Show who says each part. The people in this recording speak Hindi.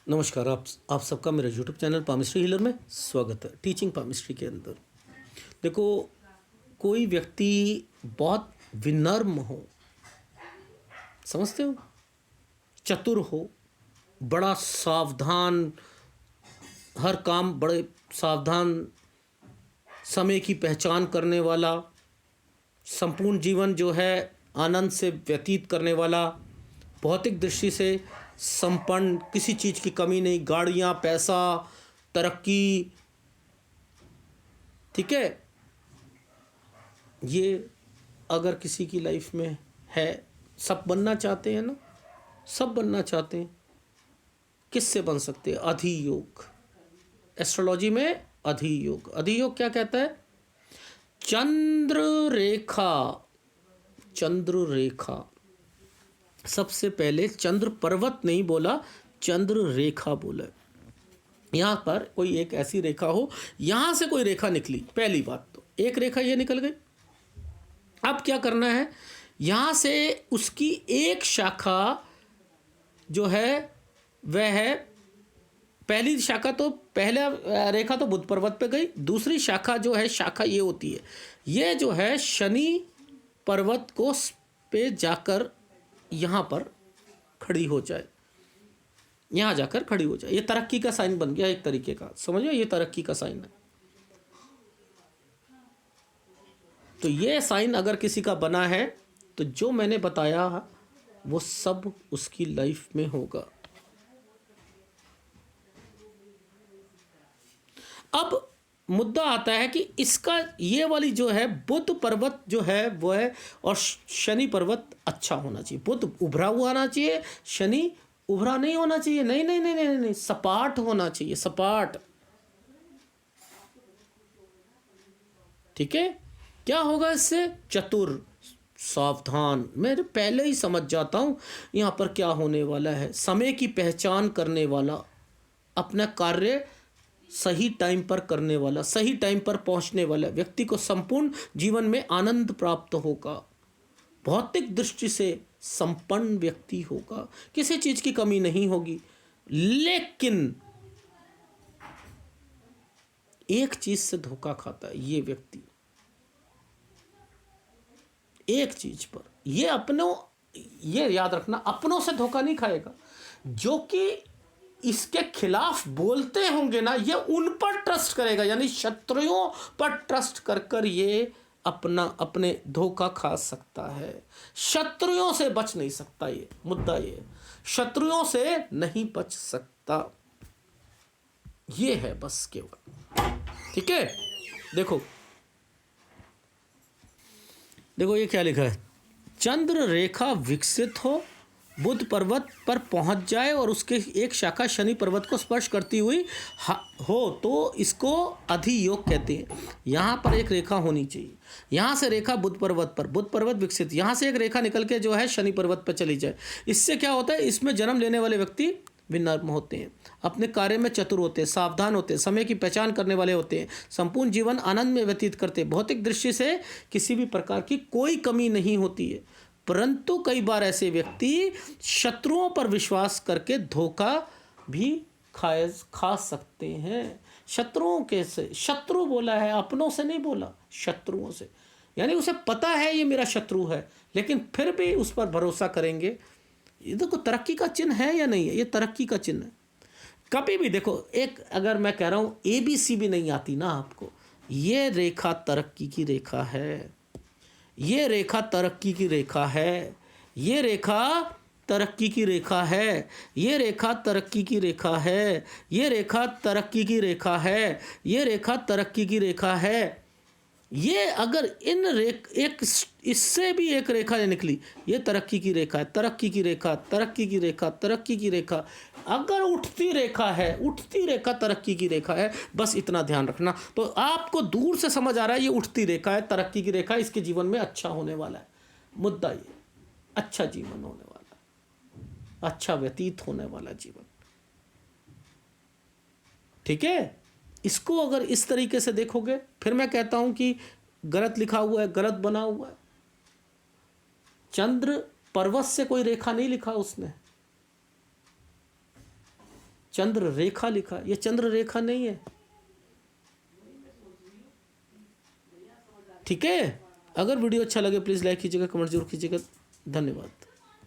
Speaker 1: नमस्कार। आप सबका मेरे यूट्यूब चैनल पामिस्ट्री हीलर में स्वागत है। टीचिंग पामिस्ट्री के अंदर देखो, कोई व्यक्ति बहुत विनम्र हो, समझते हो, चतुर हो, बड़ा सावधान, हर काम बड़े सावधान, समय की पहचान करने वाला, संपूर्ण जीवन जो है आनंद से व्यतीत करने वाला, भौतिक दृष्टि से संपन्न, किसी चीज़ की कमी नहीं, गाड़ियाँ, पैसा, तरक्की, ठीक है। ये अगर किसी की लाइफ में है, सब बनना चाहते हैं ना, सब बनना चाहते हैं। किससे बन सकते हैं? अधियोग। एस्ट्रोलॉजी में अधियोग। अधियोग क्या कहता है? चंद्र रेखा। चंद्र रेखा, सबसे पहले चंद्र पर्वत नहीं बोला, चंद्र रेखा बोला। यहाँ पर कोई एक ऐसी रेखा हो, यहाँ से कोई रेखा निकली, पहली बात तो एक रेखा ये निकल गई। अब क्या करना है? यहाँ से उसकी एक शाखा जो है वह है, पहली शाखा तो पहला रेखा तो बुध पर्वत पे गई, दूसरी शाखा जो है, शाखा ये होती है, ये जो है शनि पर्वत को पे जाकर यहाँ पर खड़ी हो जाए, यहाँ जाकर खड़ी हो जाए। ये तरक्की का साइन बन गया एक तरीके का, समझो, ये तरक्की का साइन है। तो ये साइन अगर किसी का बना है तो जो मैंने बताया वो सब उसकी लाइफ में होगा। अब मुद्दा आता है कि इसका ये वाली जो है बुध पर्वत जो है वो है, और शनि पर्वत अच्छा होना चाहिए। बुध उभरा हुआ होना चाहिए, शनि उभरा नहीं होना चाहिए। नहीं नहीं नहीं नहीं नहीं, नहीं। सपाट होना चाहिए, सपाट। ठीक है। क्या होगा इससे? चतुर, सावधान। मैं पहले ही समझ जाता हूं यहां पर क्या होने वाला है। समय की पहचान करने वाला, अपना कार्य सही टाइम पर करने वाला, सही टाइम पर पहुंचने वाला व्यक्ति को संपूर्ण जीवन में आनंद प्राप्त होगा, भौतिक दृष्टि से संपन्न व्यक्ति होगा, किसी चीज की कमी नहीं होगी। लेकिन एक चीज से धोखा खाता है ये व्यक्ति, एक चीज पर। ये अपनों, ये याद रखना, अपनों से धोखा नहीं खाएगा। जो कि इसके खिलाफ बोलते होंगे ना, ये उन पर ट्रस्ट करेगा, यानी शत्रुओं पर ट्रस्ट कर कर ये अपने धोखा खा सकता है। शत्रुओं से बच नहीं सकता, ये मुद्दा, ये शत्रुओं से नहीं बच सकता, ये है बस केवल। ठीक है। देखो देखो ये क्या लिखा है? चंद्र रेखा विकसित हो, बुध पर्वत पर पहुंच जाए और उसके एक शाखा शनि पर्वत को स्पर्श करती हुई हो तो इसको अधियोग कहते हैं। यहाँ पर एक रेखा होनी चाहिए, यहाँ से रेखा बुध पर्वत पर, बुध पर्वत विकसित, यहाँ से एक रेखा निकल के जो है शनि पर्वत पर चली जाए। इससे क्या होता है? इसमें जन्म लेने वाले व्यक्ति विनम्र होते हैं, अपने कार्य में चतुर होते हैं, सावधान होते हैं, समय की पहचान करने वाले होते हैं, संपूर्ण जीवन आनंद में व्यतीत करते हैं, भौतिक दृष्टि से किसी भी प्रकार की कोई कमी नहीं होती है। परंतु कई बार ऐसे व्यक्ति शत्रुओं पर विश्वास करके धोखा भी खा सकते हैं। शत्रुओं के से, शत्रु बोला है, अपनों से नहीं बोला, शत्रुओं से। यानी उसे पता है ये मेरा शत्रु है, लेकिन फिर भी उस पर भरोसा करेंगे। ये देखो तरक्की का चिन्ह है या नहीं है? ये तरक्की का चिन्ह है। कभी भी देखो, एक अगर मैं कह रहा हूँ ABC भी नहीं आती ना आपको, ये रेखा तरक्की की रेखा है, ये रेखा तरक्की की रेखा है, ये रेखा तरक्की की रेखा है, ये रेखा तरक्की की रेखा है, ये रेखा तरक्की की रेखा है, ये रेखा तरक्की की रेखा है। ये अगर इन एक इससे भी एक रेखा निकली, ये तरक्की की रेखा है, तरक्की की रेखा, तरक्की की रेखा, तरक्की की रेखा। अगर उठती रेखा है, उठती रेखा तरक्की की रेखा है, बस इतना ध्यान रखना। तो आपको दूर से समझ आ रहा है ये उठती रेखा है, तरक्की की रेखा है, इसके जीवन में अच्छा होने वाला है। मुद्दा ये, अच्छा जीवन होने वाला है, अच्छा व्यतीत होने वाला जीवन। ठीक है। इसको अगर इस तरीके से देखोगे, फिर मैं कहता हूं कि गलत लिखा हुआ है, गलत बना हुआ है। चंद्र पर्वत से कोई रेखा नहीं लिखा उसने, चंद्र रेखा लिखा, ये चंद्र रेखा नहीं है। ठीक है, अगर वीडियो अच्छा लगे प्लीज़ लाइक कीजिएगा, कमेंट जरूर कीजिएगा। धन्यवाद।